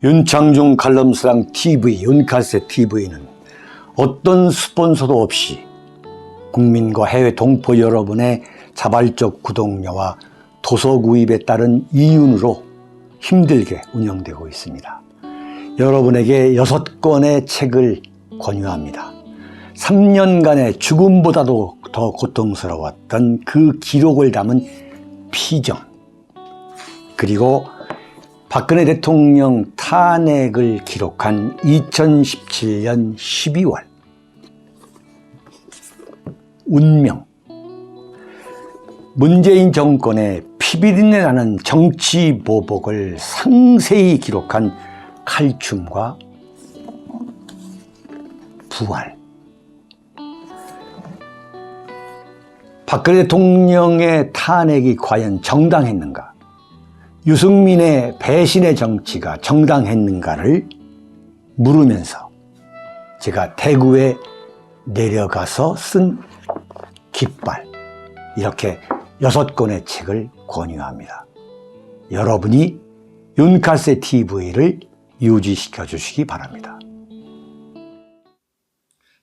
윤창중 칼럼스랑 TV, 윤칼세 TV는 어떤 스폰서도 없이 국민과 해외 동포 여러분의 자발적 구독료와 도서 구입에 따른 이윤으로 힘들게 운영되고 있습니다. 여러분에게 6권의 책을 권유합니다. 3년간의 죽음보다도 더 고통스러웠던 그 기록을 담은 피정, 그리고 박근혜 대통령 탄핵을 기록한 2017년 12월, 운명, 문재인 정권의 피비린내 나는 정치 보복을 상세히 기록한 칼춤과 부활, 박근혜 대통령의 탄핵이 과연 정당했는가, 유승민의 배신의 정치가 정당했는가를 물으면서 제가 대구에 내려가서 쓴 깃발, 이렇게 6권의 책을 권유합니다. 여러분이 윤칼세 TV를 유지시켜 주시기 바랍니다.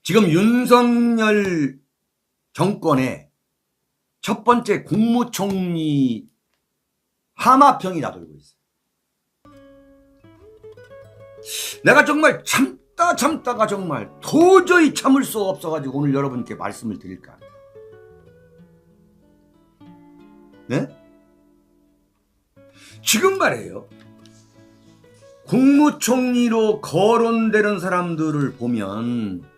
지금 윤석열 정권의 첫 번째 국무총리 하마평이 나돌고 있어요. 내가 정말 참다가 정말 도저히 참을 수 없어가지고 오늘 여러분께 말씀을 드릴까 합니다. 네? 지금 말이에요. 국무총리로 거론되는 사람들을 보면,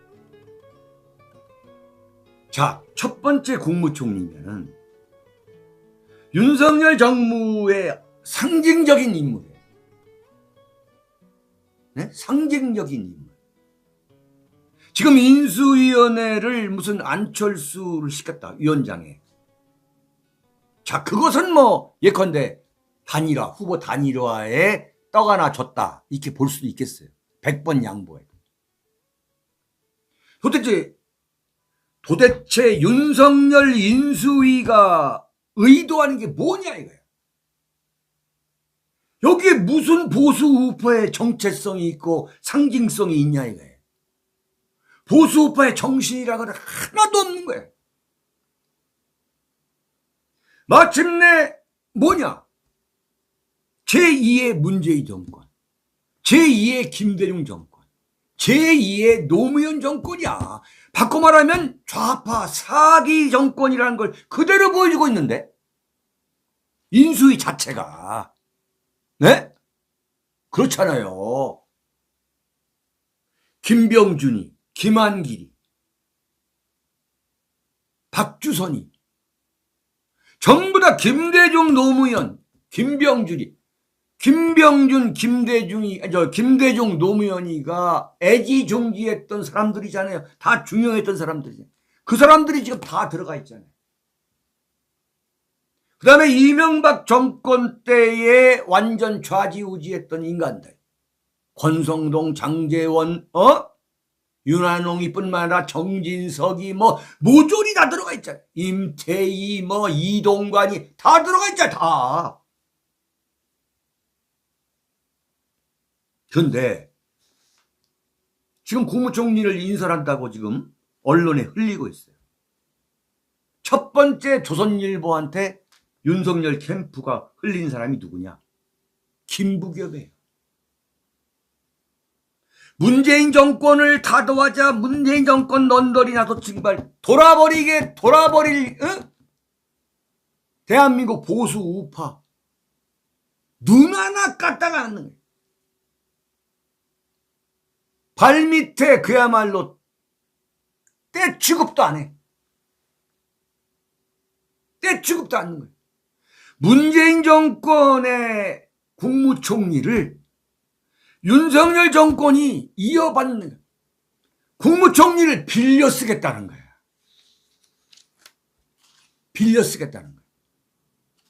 자, 첫 번째 국무총리면은 윤석열 정부의 상징적인 인물이에요. 네? 상징적인 인물. 지금 인수위원회를 무슨 안철수를 시켰다, 위원장에. 자, 그것은 뭐 예컨대 단일화, 후보 단일화에 떡 하나 줬다, 이렇게 볼 수도 있겠어요. 100번 양보해. 도대체 윤석열 인수위가 의도하는 게 뭐냐 이거야. 여기에 무슨 보수 우파의 정체성이 있고 상징성이 있냐 이거야. 보수 우파의 정신이라고는 하나도 없는 거야. 마침내 뭐냐? 제2의 문재인 정권, 제2의 김대중 정권, 제2의 노무현 정권이야. 바꿔 말하면 좌파 사기 정권이라는 걸 그대로 보여주고 있는데, 인수위 자체가. 네? 그렇잖아요. 김병준이, 김한길이, 박주선이 전부 다 김대중, 노무현, 김병준, 김대중, 노무현이가 애지중지했던 사람들이잖아요. 다 중요했던 사람들이잖아요. 그 사람들이 지금 다 들어가 있잖아요. 그 다음에 이명박 정권 때에 완전 좌지우지했던 인간들. 권성동, 장제원, 윤한홍이 뿐만 아니라 정진석이 모조리 다 들어가 있잖아요. 임태희, 이동관이 다 들어가 있잖아요. 다. 그런데 지금 국무총리를 인선한다고 지금 언론에 흘리고 있어요. 첫 번째 조선일보한테 윤석열 캠프가 흘린 사람이 누구냐? 김부겸이에요. 문재인 정권을 타도하자 문재인 정권 넌더리 나서 정말 돌아버릴 대한민국 보수 우파 눈 하나 까다가 않는 거예요. 발밑에 그야말로 때 취급도 안 해. 때 취급도 않는 거예요. 문재인 정권의 국무총리를 윤석열 정권이 이어받는 거예요. 국무총리를 빌려 쓰겠다는 거야. 빌려 쓰겠다는 거야.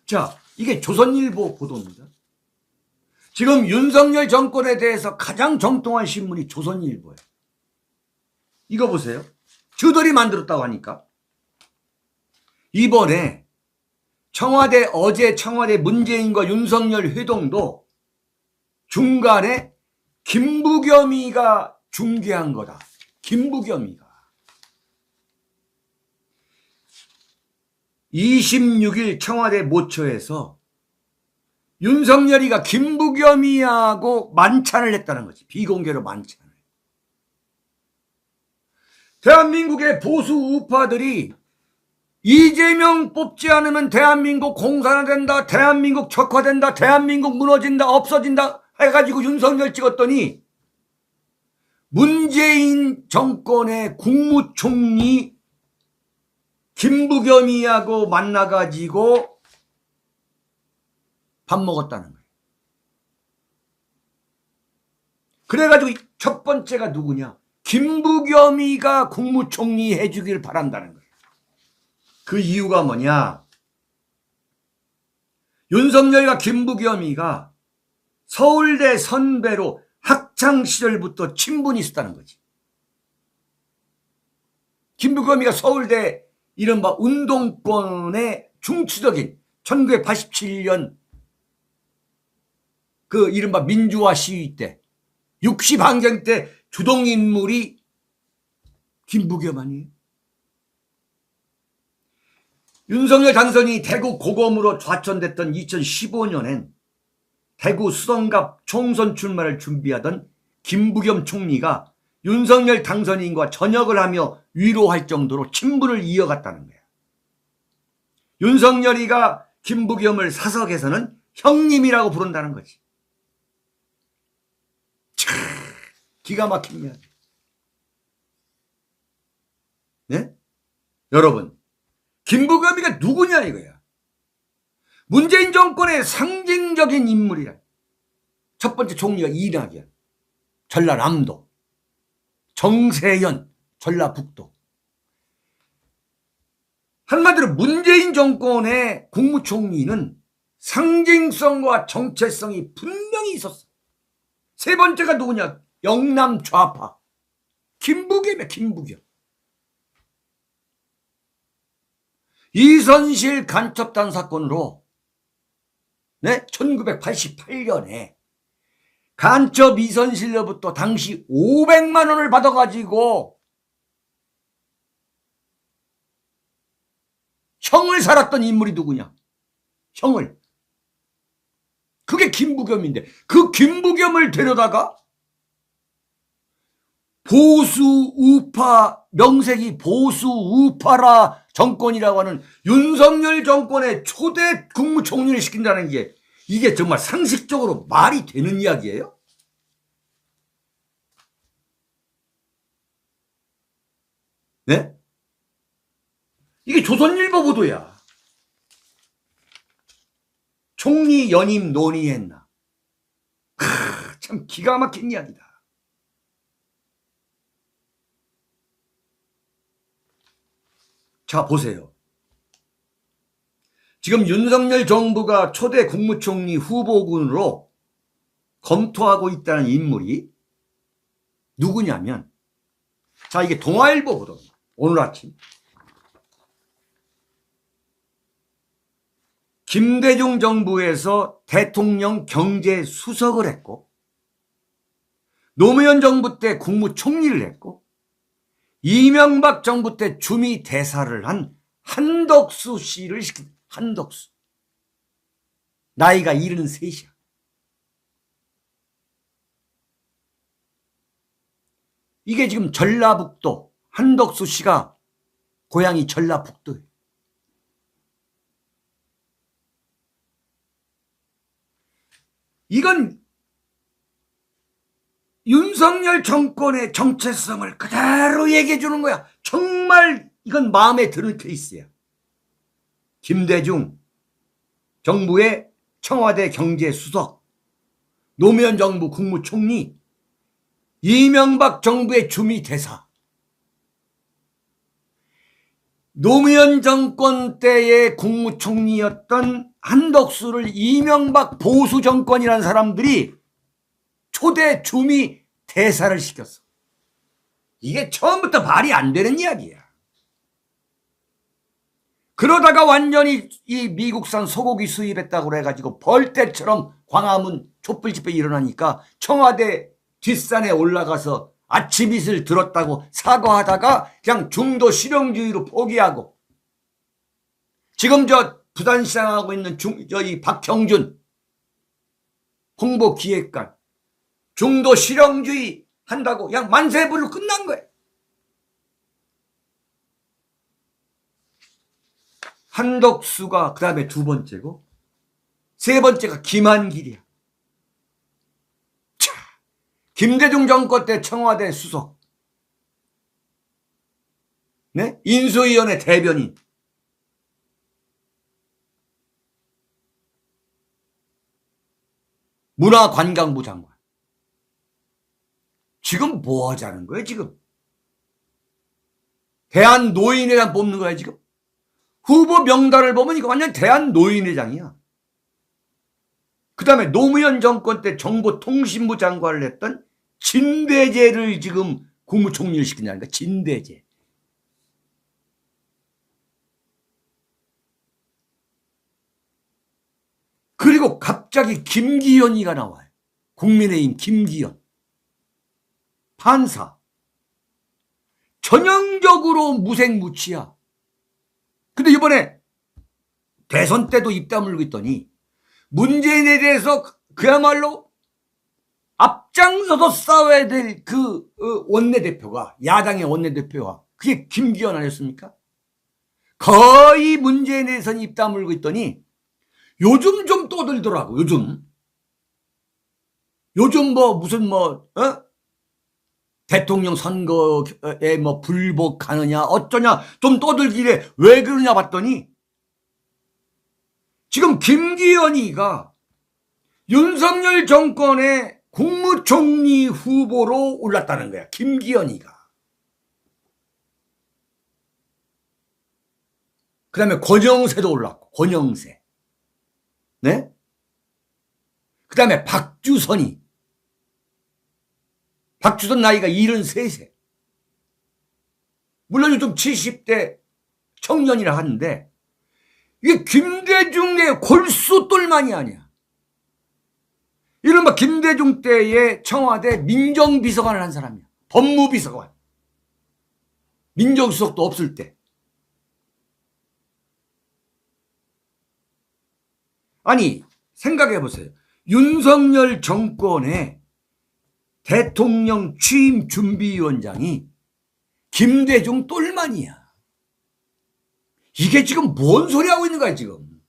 자, 이게 조선일보 보도입니다. 지금 윤석열 정권에 대해서 가장 정통한 신문이 조선일보예요. 이거 보세요. 저들이 만들었다고 하니까. 이번에 어제 청와대 문재인과 윤석열 회동도 중간에 김부겸이가 중계한 거다. 김부겸이가. 26일 청와대 모처에서 윤석열이가 김부겸이하고 만찬을 했다는 거지. 비공개로 만찬을. 대한민국의 보수 우파들이 이재명 뽑지 않으면 대한민국 공산화된다, 대한민국 적화된다, 대한민국 무너진다, 없어진다 해가지고 윤석열 찍었더니 문재인 정권의 국무총리 김부겸이하고 만나가지고 밥 먹었다는 거예요. 그래가지고 첫 번째가 누구냐? 김부겸이가 국무총리 해주길 바란다는 거예요. 그 이유가 뭐냐? 윤석열과 김부겸이가 서울대 선배로 학창시절부터 친분이 있었다는 거지. 김부겸이가 서울대 이른바 운동권의 중추적인 1987년 그 이른바 민주화 시위 때 60항쟁 때 주동인물이 김부겸 아니에요? 윤석열 당선이 대구 고검으로 좌천됐던 2015년엔 대구 수성갑 총선 출마를 준비하던 김부겸 총리가 윤석열 당선인과 저녁을 하며 위로할 정도로 친분을 이어갔다는 거야. 윤석열이가 김부겸을 사석에서는 형님이라고 부른다는 거지. 참 기가 막힙니다. 네? 여러분, 김부겸이가 누구냐 이거야. 문재인 정권의 상징적인 인물이라. 첫 번째 총리가 이낙연, 전라남도, 정세현, 전라북도. 한마디로 문재인 정권의 국무총리는 상징성과 정체성이 분명히 있었어. 세 번째가 누구냐? 영남 좌파 김부겸이야. 김부겸. 이선실 간첩단 사건으로 1988년에 간첩 이선실로부터 당시 500만 원을 받아가지고 형을 살았던 인물이 누구냐? 형을. 그게 김부겸인데 그 김부겸을 데려다가 보수 우파, 명색이 보수 우파라 정권이라고 하는 윤석열 정권의 초대 국무총리를 시킨다는 게 이게 정말 상식적으로 말이 되는 이야기예요? 네? 이게 조선일보 보도야. 총리 연임 논의했나. 참 기가 막힌 이야기다. 자, 보세요. 지금 윤석열 정부가 초대 국무총리 후보군으로 검토하고 있다는 인물이 누구냐면, 자, 이게 동아일보 보도입니다. 오늘 아침. 김대중 정부에서 대통령 경제수석을 했고, 노무현 정부 때 국무총리를 했고, 이명박 정부 때 주미 대사를 한 한덕수 씨를 시킨. 한덕수. 나이가 73이야. 이게 지금 전라북도 한덕수 씨가 고향이 전라북도예요. 이건 윤석열 정권의 정체성을 그대로 얘기해 주는 거야. 정말 이건 마음에 드는 케이스야. 김대중 정부의 청와대 경제수석, 노무현 정부 국무총리, 이명박 정부의 주미대사. 노무현 정권 때의 국무총리였던 한덕수를 이명박 보수 정권이라는 사람들이 초대 주미 대사를 시켰어. 이게 처음부터 말이 안 되는 이야기야. 그러다가 완전히 이 미국산 소고기 수입했다고 해가지고 벌떼처럼 광화문 촛불 집회 일어나니까 청와대 뒷산에 올라가서 아침 이슬 들었다고 사과하다가 그냥 중도 실용주의로 포기하고, 지금 저 부산시장 하고 있는 이 박형준 홍보기획관 중도 실용주의 한다고 그냥 만세부로 끝난 거예요. 한덕수가 그 다음에 두 번째고, 세 번째가 김한길이야. 차, 김대중 정권 때 청와대 수석, 네? 인수위원회 대변인, 문화관광부 장관. 지금 뭐 하자는 거예요, 지금? 대한노인회장 뽑는 거야, 지금? 후보 명단을 보면 이거 완전 대한노인회장이야. 그 다음에 노무현 정권 때 정보통신부 장관을 했던 진대재를 지금 국무총리를 시킨다니까, 진대재. 그리고 갑자기 김기현이가 나와요. 국민의힘 김기현. 판사. 전형적으로 무색무취야. 근데 이번에 대선 때도 입 다물고 있더니 문재인에 대해서 그야말로 앞장서서 싸워야 될 그 원내대표가, 야당의 원내대표가 그게 김기현 아니었습니까? 거의 문재인에 대해서는 입 다물고 있더니 요즘 좀 떠들더라고. 요즘 뭐 무슨 대통령 선거에 뭐 불복하느냐 어쩌냐 좀 떠들길래 왜 그러냐 봤더니 지금 김기현이가 윤석열 정권의 국무총리 후보로 올랐다는 거야. 김기현이가. 그 다음에 권영세도 올랐고, 권영세. 네? 그 다음에 박주선 나이가 73세. 물론 요즘 70대 청년이라 하는데 이게 김대중의 골수똘만이 아니야. 이른바 김대중 때의 청와대 민정비서관을 한 사람이야. 법무비서관. 민정수석도 없을 때. 아니, 생각해보세요. 윤석열 정권의 대통령 취임 준비위원장이 김대중 똘만이야. 이게 지금 뭔 소리 하고 있는 거야, 지금.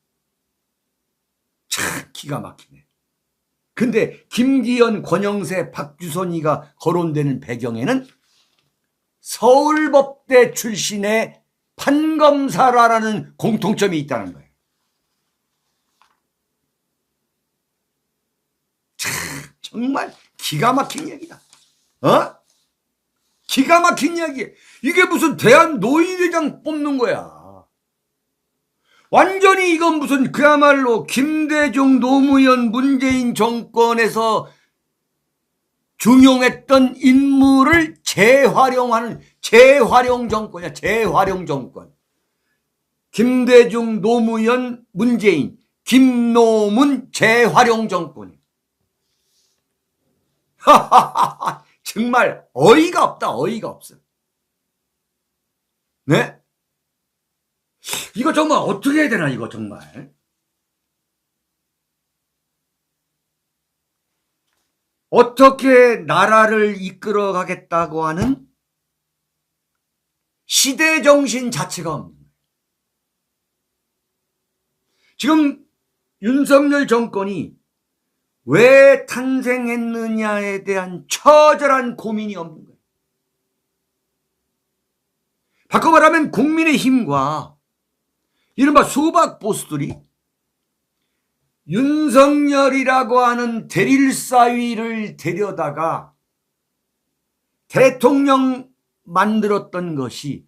참 기가 막히네. 근데 김기현, 권영세, 박주선이가 거론되는 배경에는 서울법대 출신의 판검사라는 공통점이 있다는 거예요. 참 정말 기가 막힌 얘기다. 기가 막힌 얘기. 이게 무슨 대한노인회장 뽑는 거야. 완전히 이건 무슨 그야말로 김대중, 노무현, 문재인 정권에서 중용했던 인물을 재활용하는 재활용 정권이야. 재활용 정권. 김대중, 노무현, 문재인, 김노문 재활용 정권이야. 정말 어이가 없다. 어이가 없어. 네? 이거 정말 어떻게 해야 되나, 이거 정말. 어떻게 나라를 이끌어 가겠다고 하는 시대정신 자체가 없는 거예요. 지금 윤석열 정권이 왜 탄생했느냐에 대한 처절한 고민이 없는 거예요. 바꿔 말하면 국민의힘과 이른바 수박 보수들이 윤석열이라고 하는 대릴사위를 데려다가 대통령 만들었던 것이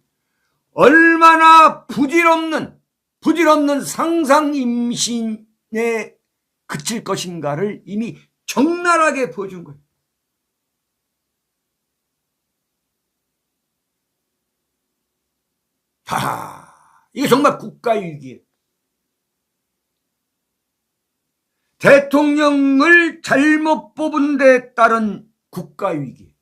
얼마나 부질없는 상상임신에 그칠 것인가를 이미 적나라하게 보여준 거예요. 이게 정말 국가위기예요. 대통령을 잘못 뽑은 데 따른 국가위기.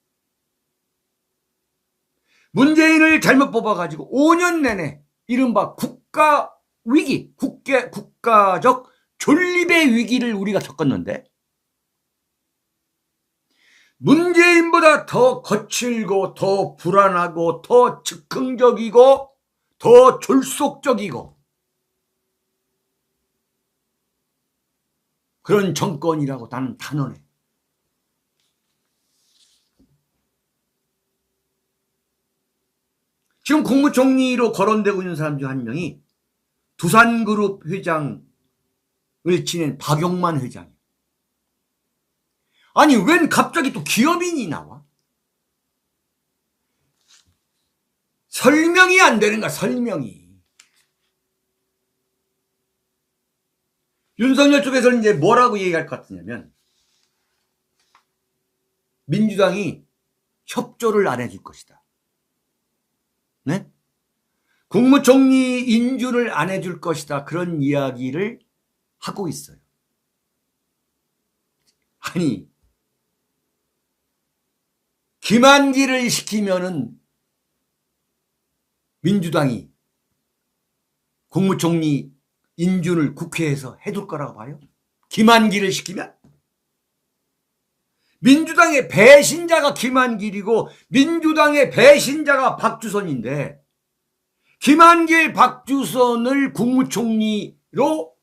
문재인을 잘못 뽑아가지고 5년 내내 이른바 국가위기, 국가적 존립의 위기를 우리가 겪었는데 문재인보다 더 거칠고 더 불안하고 더 즉흥적이고 더 졸속적이고 그런 정권이라고 나는 단언해. 지금 국무총리로 거론되고 있는 사람 중 한 명이 두산그룹 회장을 지낸 박용만 회장이에요. 아니 웬 갑자기 또 기업인이 나와? 설명이 안 되는가 설명이. 윤석열 쪽에서는 이제 뭐라고 얘기할 것 같으냐면 민주당이 협조를 안 해줄 것이다. 네? 국무총리 인준을 안 해줄 것이다. 그런 이야기를 하고 있어요. 아니 김한길을 시키면은 민주당이 국무총리 인준을 국회에서 해둘 거라고 봐요? 김한길을 시키면? 민주당의 배신자가 김한길이고 민주당의 배신자가 박주선인데 김한길, 박주선을 국무총리로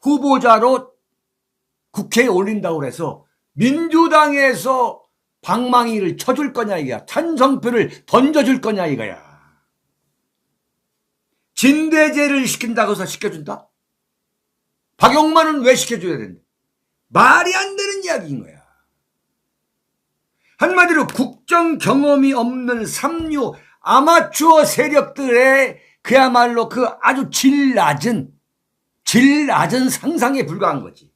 후보자로 국회에 올린다고 해서 민주당에서 방망이를 쳐줄 거냐 이거야. 찬성표를 던져줄 거냐 이거야. 진대제를 시킨다고 해서 시켜준다? 박용만은 왜 시켜줘야 되는데? 말이 안 되는 이야기인 거야. 한마디로 국정 경험이 없는 삼류 아마추어 세력들의 그야말로 그 아주 질 낮은 상상에 불과한 거지.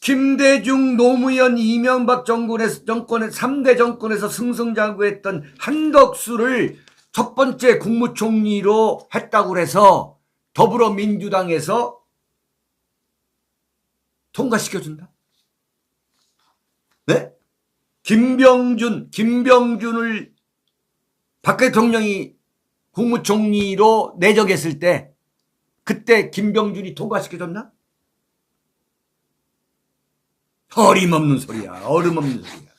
김대중, 노무현, 이명박 정권의 3대 정권에서 승승장구했던 한덕수를 첫 번째 국무총리로 했다고 해서 더불어민주당에서 통과시켜준다? 네? 김병준을 박 대통령이 국무총리로 내적했을 때 그때 김병준이 통과시켜줬나? 어림없는 소리야. 어림없는 소리야.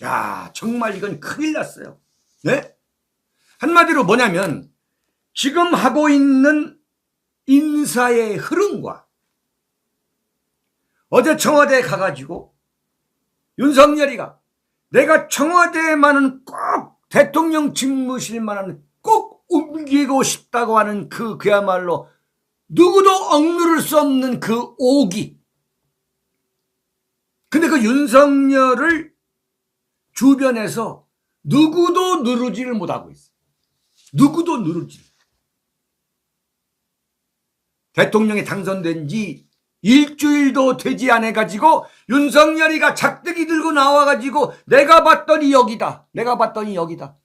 야, 정말 이건 큰일 났어요. 네? 한마디로 뭐냐면 지금 하고 있는 인사의 흐름과 어제 청와대에 가가지고 윤석열이가 내가 청와대에만은 꼭 대통령 집무실만은 꼭 옮기고 싶다고 하는 그야말로 누구도 억누를 수 없는 그 오기. 근데 그 윤석열을 주변에서 누구도 누르지를 못하고 있어. 누구도 누르지. 대통령이 당선된 지 일주일도 되지 않아가지고 윤석열이가 작대기 들고 나와가지고 내가 봤더니 여기다. 내가 봤더니 여기다.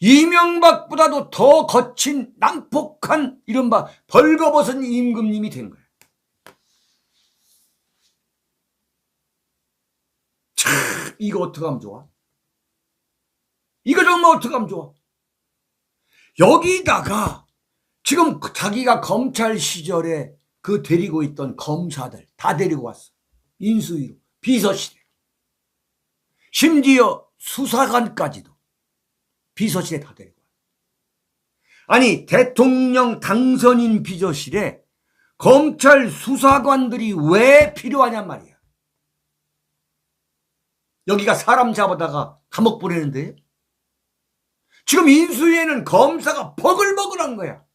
이명박보다도 더 거친 난폭한 이른바 벌거벗은 임금님이 된 거야. 참 이거 어떻게 하면 좋아? 이거 정말 어떻게 하면 좋아? 여기다가 지금 자기가 검찰 시절에 그 데리고 있던 검사들 다 데리고 왔어. 인수위로, 비서실에. 심지어 수사관까지도 비서실에 다 데리고 왔어. 아니 대통령 당선인 비서실에 검찰 수사관들이 왜 필요하냔 말이야. 여기가 사람 잡아다가 감옥 보내는데 지금 인수위에는 검사가 버글버글한 거야.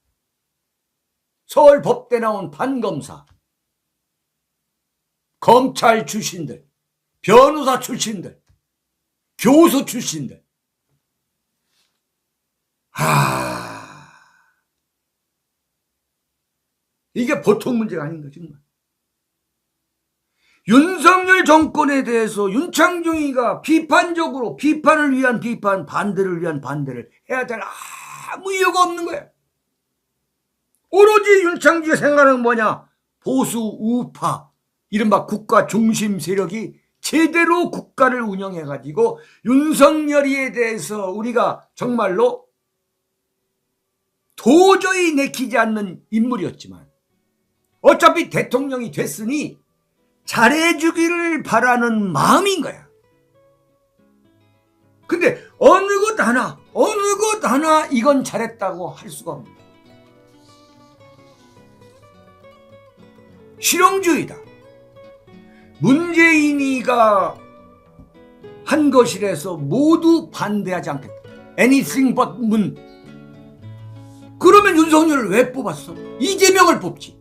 서울법대 나온 판검사, 검찰 출신들, 변호사 출신들, 교수 출신들. 이게 보통 문제가 아닌가 정말. 윤석열 정권에 대해서 윤창중이가 비판적으로 비판을 위한 비판, 반대를 위한 반대를 해야 될 아무 이유가 없는 거야. 오로지 윤창주의 생각은 뭐냐? 보수 우파, 이른바 국가 중심 세력이 제대로 국가를 운영해가지고 윤석열이에 대해서 우리가 정말로 도저히 내키지 않는 인물이었지만 어차피 대통령이 됐으니 잘해주기를 바라는 마음인 거야. 근데 어느 것 하나 이건 잘했다고 할 수가 없는 거야. 실용주의다. 문재인이가 한 것이라서 모두 반대하지 않겠다. Anything but 문. 그러면 윤석열을 왜 뽑았어? 이재명을 뽑지.